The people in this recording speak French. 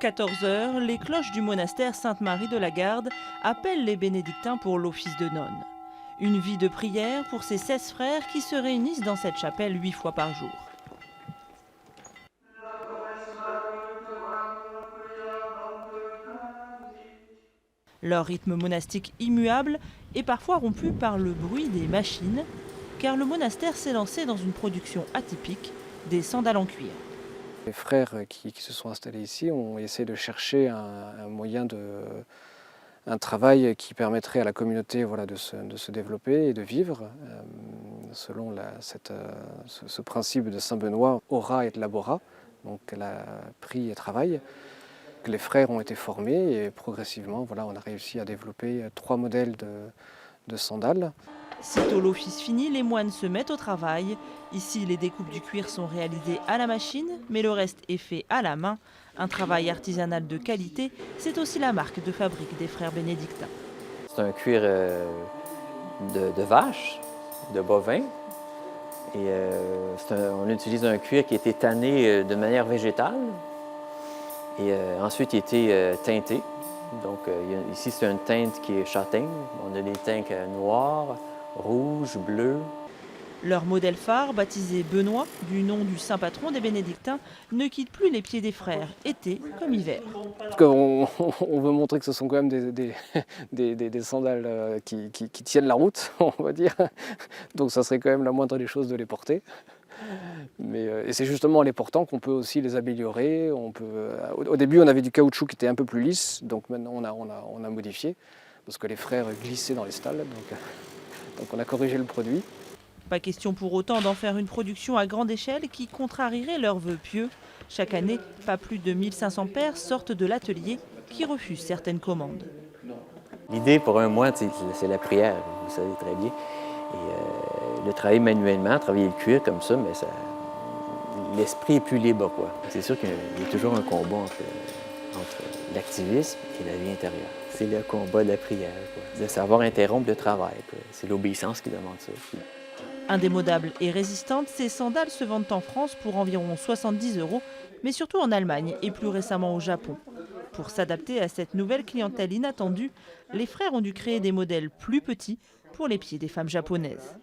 14 heures, les cloches du monastère Sainte-Marie de la Garde appellent les bénédictins pour l'office de nonnes. Une vie de prière pour ces 16 frères qui se réunissent dans cette chapelle 8 fois par jour. Leur rythme monastique immuable est parfois rompu par le bruit des machines, car le monastère s'est lancé dans une production atypique, des sandales en cuir. Les frères qui se sont installés ici ont essayé de chercher un moyen un travail qui permettrait à la communauté de se développer et de vivre selon ce principe de Saint Benoît, ora et labora, donc la prie et travail. Les frères ont été formés et progressivement on a réussi à développer 3 modèles de sandales. Sitôt l'office fini, les moines se mettent au travail. Ici, les découpes du cuir sont réalisées à la machine, mais le reste est fait à la main. Un travail artisanal de qualité, c'est aussi la marque de fabrique des frères bénédictins. C'est un cuir de vache, de bovin. Et on utilise un cuir qui a été tanné de manière végétale et ensuite il a été teinté. Donc ici, c'est une teinte qui est châtaigne. On a des teintes noires, rouges, bleues. Leur modèle phare, baptisé Benoît, du nom du saint patron des bénédictins, ne quitte plus les pieds des frères, été comme hiver. On veut montrer que ce sont quand même des sandales qui tiennent la route, on va dire. Donc ça serait quand même la moindre des choses de les porter. Et c'est justement en les portant qu'on peut aussi les améliorer. Au début, on avait du caoutchouc qui était un peu plus lisse, donc maintenant on a modifié, parce que les frères glissaient dans les stalles, donc on a corrigé le produit. Pas question pour autant d'en faire une production à grande échelle qui contrarierait leurs vœux pieux. Chaque année, pas plus de 1500 paires sortent de l'atelier qui refusent certaines commandes. L'idée pour un moine, c'est la prière, vous savez très bien. Et le travailler manuellement, travailler le cuir comme ça, mais l'esprit est plus libre, quoi. C'est sûr qu'il y a toujours un combat entre l'activisme et la vie intérieure. C'est le combat de la prière, quoi. De savoir interrompre le travail, quoi. C'est l'obéissance qui demande ça. Indémodables et résistantes, ces sandales se vendent en France pour environ 70 €, mais surtout en Allemagne et plus récemment au Japon. Pour s'adapter à cette nouvelle clientèle inattendue, les frères ont dû créer des modèles plus petits pour les pieds des femmes japonaises.